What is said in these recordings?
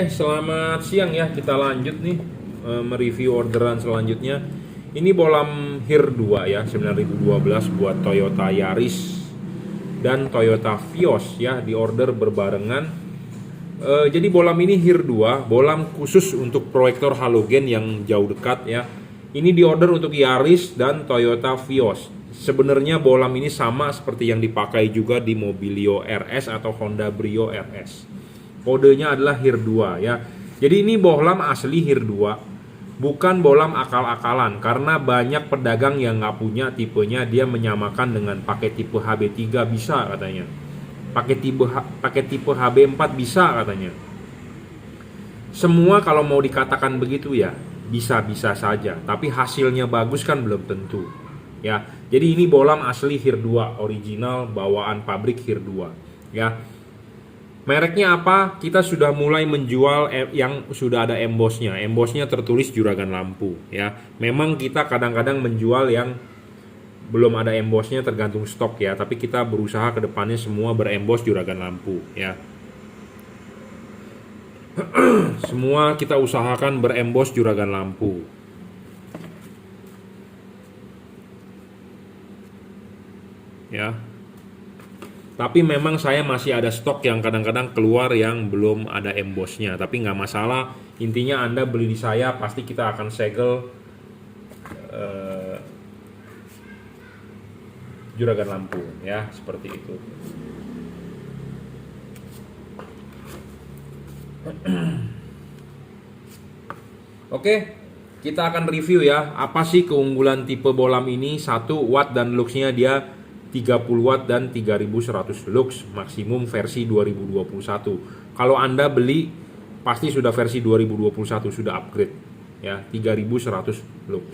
Selamat siang ya. Kita lanjut nih mereview orderan selanjutnya. Ini bolam HIR 2 ya, 9012 buat Toyota Yaris dan Toyota Vios ya, di order berbarengan. Jadi bolam ini HIR 2, bolam khusus untuk proyektor halogen yang jauh dekat ya. Ini di order untuk Yaris dan Toyota Vios. Sebenarnya bolam ini sama seperti yang dipakai juga di Mobilio RS atau Honda Brio RS. Kodenya adalah HIR 2 ya. Jadi ini bohlam asli HIR 2, bukan bohlam akal-akalan, karena banyak pedagang yang nggak punya tipenya, dia menyamakan dengan pakai tipe HB3 bisa katanya. Pakai tipe HB4 bisa katanya. Semua kalau mau dikatakan begitu ya, bisa-bisa saja, tapi hasilnya bagus kan belum tentu. Ya. Jadi ini bohlam asli HIR 2, original bawaan pabrik HIR 2 ya. Mereknya apa? Kita sudah mulai menjual yang sudah ada embossnya. Embossnya tertulis juragan lampu ya. Memang kita kadang-kadang menjual yang belum ada embossnya, tergantung stok ya. Tapi kita berusaha ke depannya semua beremboss juragan lampu ya. Semua kita usahakan beremboss juragan lampu. Ya. Tapi memang saya masih ada stok yang kadang-kadang keluar yang belum ada embossnya. Tapi nggak masalah. Intinya Anda beli di saya, pasti kita akan segel juragan lampu ya, seperti itu. Oke, kita akan review ya. Apa sih keunggulan tipe bohlam ini? 1, watt dan luxnya dia 30 watt dan 3100 lux, maksimum versi 2021. Kalau Anda beli pasti sudah versi 2021, sudah upgrade ya, 3100 lux.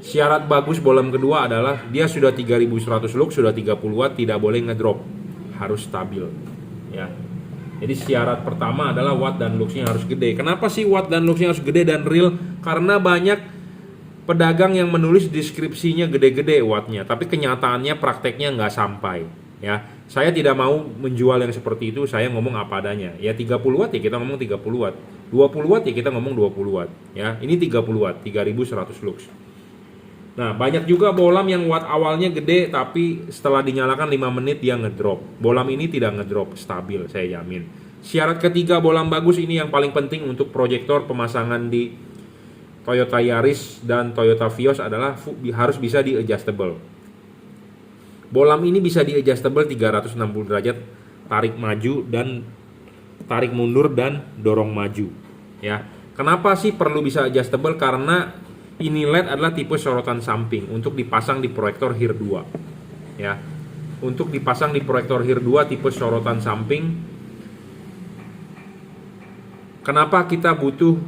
Syarat bagus bohlam kedua adalah dia sudah 3100 lux, sudah 30 watt, tidak boleh ngedrop, harus stabil ya. Jadi syarat pertama adalah watt dan luxnya harus gede. Kenapa sih watt dan luxnya harus gede dan real? Karena banyak pedagang yang menulis deskripsinya gede-gede wattnya, tapi kenyataannya prakteknya nggak sampai ya. Saya tidak mau menjual yang seperti itu, saya ngomong apa adanya ya. 30 watt ya kita ngomong 30 watt, 20 watt ya kita ngomong 20 watt ya. Ini 30 watt, 3100 lux. Nah, banyak juga bohlam yang watt awalnya gede, tapi setelah dinyalakan 5 menit dia ngedrop. Bohlam ini tidak ngedrop, stabil, saya jamin. Syarat ketiga bohlam bagus ini yang paling penting untuk proyektor pemasangan di Toyota Yaris dan Toyota Vios adalah harus bisa di adjustable. Bohlam ini bisa di adjustable 360 derajat, tarik maju dan tarik mundur dan dorong maju ya. Kenapa sih perlu bisa adjustable? Karena ini LED adalah tipe sorotan samping untuk dipasang di proyektor HIR 2 ya. Untuk dipasang di proyektor HIR 2 tipe sorotan samping. Kenapa kita butuh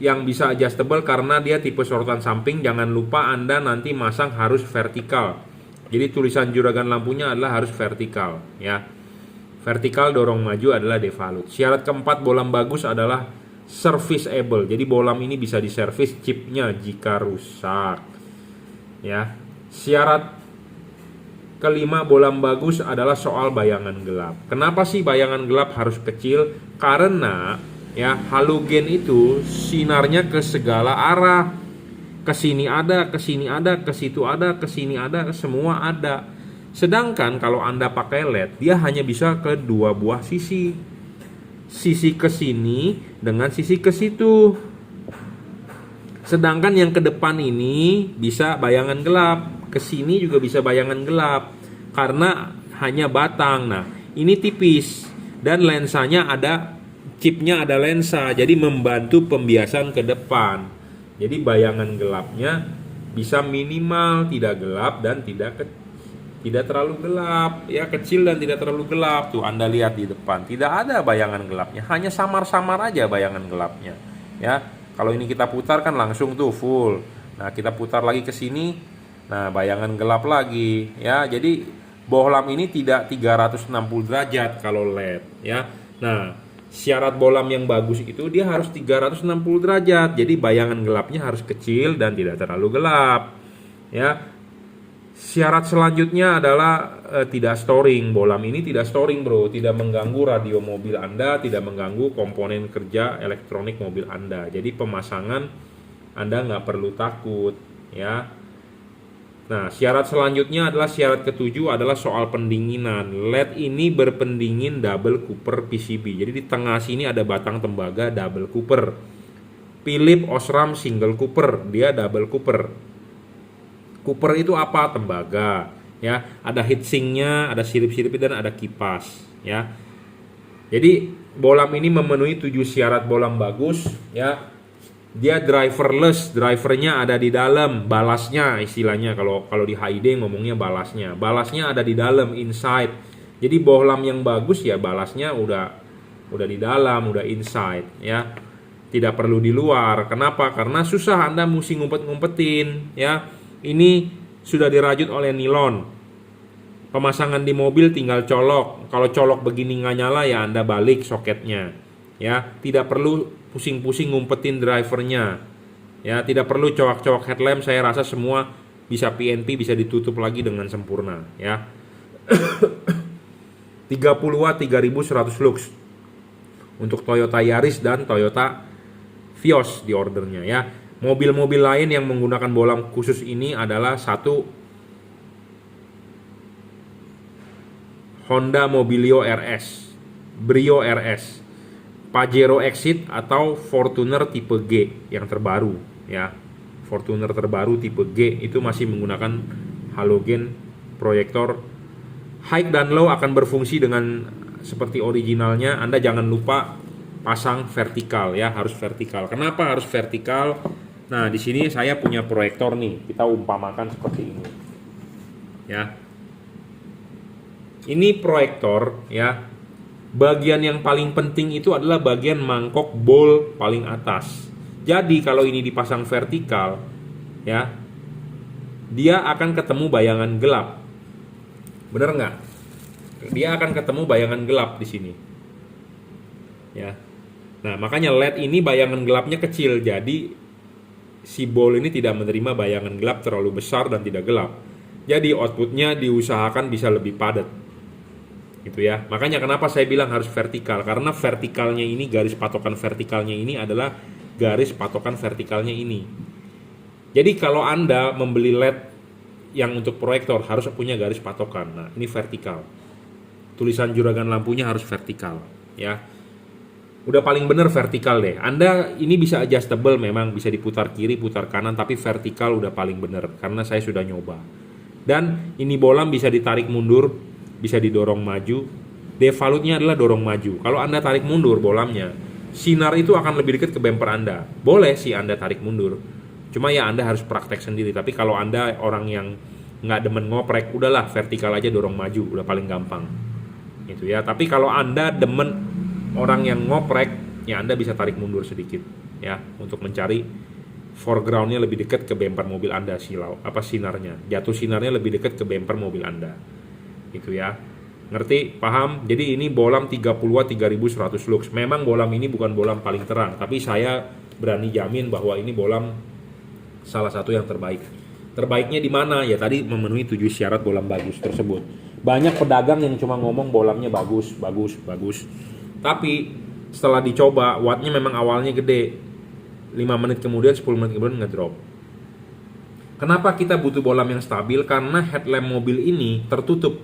yang bisa adjustable? Karena dia tipe sorotan samping. Jangan lupa Anda nanti masang harus vertikal. Jadi tulisan juragan lampunya adalah harus vertikal ya. Vertikal dorong maju adalah devalut. Syarat keempat bohlam bagus adalah serviceable. Jadi bohlam ini bisa diservis chipnya jika rusak ya. Syarat kelima bohlam bagus adalah soal bayangan gelap. Kenapa sih bayangan gelap harus kecil? Karena ya, halogen itu sinarnya ke segala arah. Ke sini ada, ke sini ada, ke situ ada, ke sini ada, semua ada. Sedangkan kalau Anda pakai LED, dia hanya bisa ke dua buah sisi. Sisi ke sini dengan sisi ke situ. Sedangkan yang ke depan ini bisa bayangan gelap, ke sini juga bisa bayangan gelap karena hanya batang. Nah, ini tipis dan lensanya ada, chipnya ada lensa, jadi membantu pembiasan ke depan. Jadi bayangan gelapnya bisa minimal, tidak gelap dan tidak terlalu gelap ya, kecil dan tidak terlalu gelap. Tuh Anda lihat di depan, tidak ada bayangan gelapnya, hanya samar-samar aja bayangan gelapnya ya. Kalau ini kita putar kan langsung tuh full. Nah, kita putar lagi ke sini, nah bayangan gelap lagi ya. Jadi bohlam ini tidak 360 derajat kalau LED ya. Nah, syarat bohlam yang bagus itu dia harus 360 derajat. Jadi bayangan gelapnya harus kecil dan tidak terlalu gelap ya. Syarat selanjutnya adalah tidak storing. Bolam ini tidak storing bro, tidak mengganggu radio mobil Anda, tidak mengganggu komponen kerja elektronik mobil Anda. Jadi pemasangan Anda nggak perlu takut ya. Nah, syarat selanjutnya adalah syarat ketujuh adalah soal pendinginan. LED ini berpendingin double Cooper PCB. Jadi di tengah sini ada batang tembaga double Cooper. Philips Osram single Cooper, dia double Cooper. Cooper itu apa? Tembaga, ya. Ada heatsinknya, ada sirip-sirip dan ada kipas, ya. Jadi bolam ini memenuhi 7 syarat bolam bagus, ya. Dia driverless, drivernya ada di dalam, balasnya istilahnya kalau di HID ngomongnya balasnya. Balasnya ada di dalam, inside. Jadi bohlam yang bagus ya balasnya udah di dalam, udah inside ya. Tidak perlu di luar. Kenapa? Karena susah Anda mesti ngumpet-ngumpetin ya. Ini sudah dirajut oleh nilon. Pemasangan di mobil tinggal colok. Kalau colok begini nggak nyala ya Anda balik soketnya. Ya, tidak perlu pusing-pusing ngumpetin drivernya. Ya, tidak perlu cowok-cowok headlamp, saya rasa semua bisa PNP, bisa ditutup lagi dengan sempurna ya. 30 watt 3100 lux untuk Toyota Yaris dan Toyota Vios di ordernya ya. Mobil-mobil lain yang menggunakan bolam khusus ini adalah satu Honda Mobilio RS, Brio RS, Pajero Exit atau Fortuner tipe G yang terbaru ya. Fortuner terbaru tipe G itu masih menggunakan halogen proyektor. High dan low akan berfungsi dengan seperti originalnya. Anda jangan lupa pasang vertikal ya, harus vertikal. Kenapa harus vertikal? Nah, di sini saya punya proyektor nih. Kita umpamakan seperti ini. Ya. Ini proyektor ya. Bagian yang paling penting itu adalah bagian mangkok bowl paling atas. Jadi kalau ini dipasang vertikal ya, dia akan ketemu bayangan gelap. Bener nggak? Dia akan ketemu bayangan gelap di sini. Ya. Nah, makanya LED ini bayangan gelapnya kecil. Jadi si bowl ini tidak menerima bayangan gelap terlalu besar dan tidak gelap. Jadi outputnya diusahakan bisa lebih padat. Gitu ya. Makanya kenapa saya bilang harus vertikal, karena vertikalnya ini, garis patokan vertikalnya ini adalah garis patokan vertikalnya ini. Jadi kalau Anda membeli LED yang untuk proyektor harus punya garis patokan. Nah, ini vertikal. Tulisan juragan lampunya harus vertikal ya. Udah paling bener vertikal deh. Anda ini bisa adjustable, memang bisa diputar kiri, putar kanan, tapi vertikal udah paling bener karena saya sudah nyoba. Dan ini bolam bisa ditarik mundur, bisa didorong maju. Devalutnya adalah dorong maju. Kalau Anda tarik mundur bolamnya, sinar itu akan lebih dekat ke bumper Anda. Boleh sih Anda tarik mundur, cuma ya Anda harus praktek sendiri. Tapi kalau Anda orang yang nggak demen ngoprek, udahlah vertikal aja dorong maju, udah paling gampang gitu ya. Tapi kalau Anda demen orang yang ngoprek, ya Anda bisa tarik mundur sedikit ya, untuk mencari foregroundnya lebih dekat ke bumper mobil Anda, sinarnya, jatuh sinarnya lebih dekat ke bumper mobil Anda. Gitu ya. Ngerti? Paham? Jadi ini bolam 30 watt 3100 lux. Memang bolam ini bukan bolam paling terang, tapi saya berani jamin bahwa ini bolam salah satu yang terbaik. Terbaiknya di mana? Ya tadi memenuhi 7 syarat bolam bagus tersebut. Banyak pedagang yang cuma ngomong bolamnya bagus. Tapi setelah dicoba, wattnya memang awalnya gede. 5 menit kemudian, 10 menit kemudian ngedrop. Kenapa kita butuh bolam yang stabil? Karena headlamp mobil ini tertutup.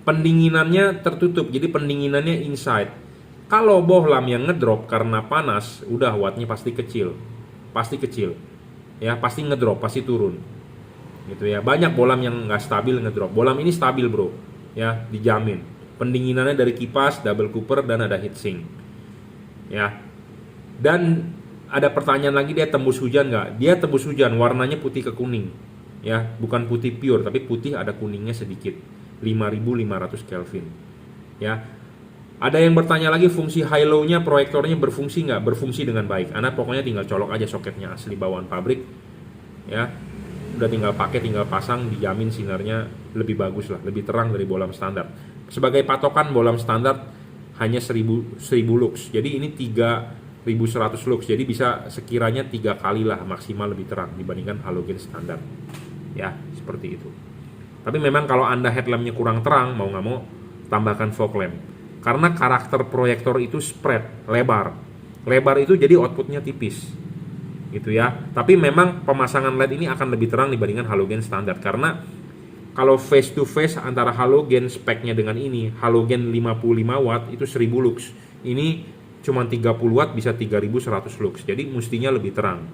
Pendinginannya tertutup, jadi pendinginannya inside. Kalau bohlam yang ngedrop karena panas, udah wattnya pasti kecil. Ya, pasti ngedrop, pasti turun. Gitu ya. Banyak bolam yang nggak stabil ngedrop. Bolam ini stabil, bro. Ya, dijamin. Pendinginannya dari kipas, double Cooper, dan ada heatsink. Ya. Dan ada pertanyaan lagi, dia tembus hujan nggak? Dia tembus hujan, warnanya putih ke kuning. Ya, bukan putih pure, tapi putih ada kuningnya sedikit. 5500 Kelvin. Ya. Ada yang bertanya lagi, fungsi high low-nya proyektornya berfungsi nggak? Berfungsi dengan baik. Anda pokoknya tinggal colok aja soketnya asli bawaan pabrik. Ya. Udah tinggal pakai, tinggal pasang, dijamin sinarnya lebih bagus lah, lebih terang dari bolam standar. Sebagai patokan bolam standar hanya 1000 lux. Jadi ini 3100 lux. Jadi bisa sekiranya 3 kali lah maksimal lebih terang dibandingkan halogen standar. ya, seperti itu. Tapi memang kalau Anda headlampnya kurang terang, mau nggak mau tambahkan fog lamp. Karena karakter proyektor itu spread, lebar. Lebar itu jadi outputnya tipis, gitu ya. Tapi memang pemasangan LED ini akan lebih terang dibandingkan halogen standar. Karena kalau face to face antara halogen speknya dengan ini, halogen 55 watt itu 1000 lux. Ini cuma 30 watt bisa 3100 lux. Jadi mestinya lebih terang.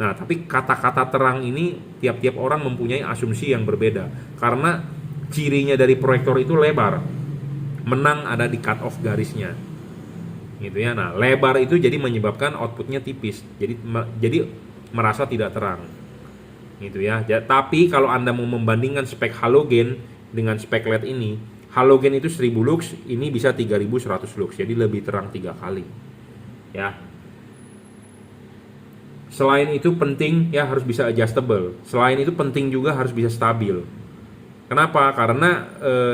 Nah, tapi kata-kata terang ini tiap-tiap orang mempunyai asumsi yang berbeda. Karena cirinya dari proyektor itu lebar. Menang ada di cut off garisnya. Gitu ya. Nah, lebar itu jadi menyebabkan outputnya tipis. Jadi merasa tidak terang. Gitu ya. Tapi kalau Anda mau membandingkan spek halogen dengan spek LED ini, halogen itu 1000 lux, ini bisa 3100 lux. Jadi lebih terang 3 kali. Ya. Selain itu penting ya harus bisa adjustable. Selain itu penting juga harus bisa stabil. Kenapa? Karena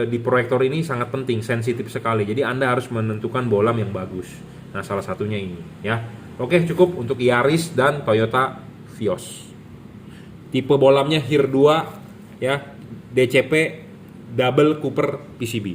di proyektor ini sangat penting, sensitif sekali. Jadi Anda harus menentukan bolam yang bagus. Nah, salah satunya ini ya. Oke, cukup untuk Yaris dan Toyota Vios. Tipe bolamnya HIR 2 ya, DCP double Cooper PCB.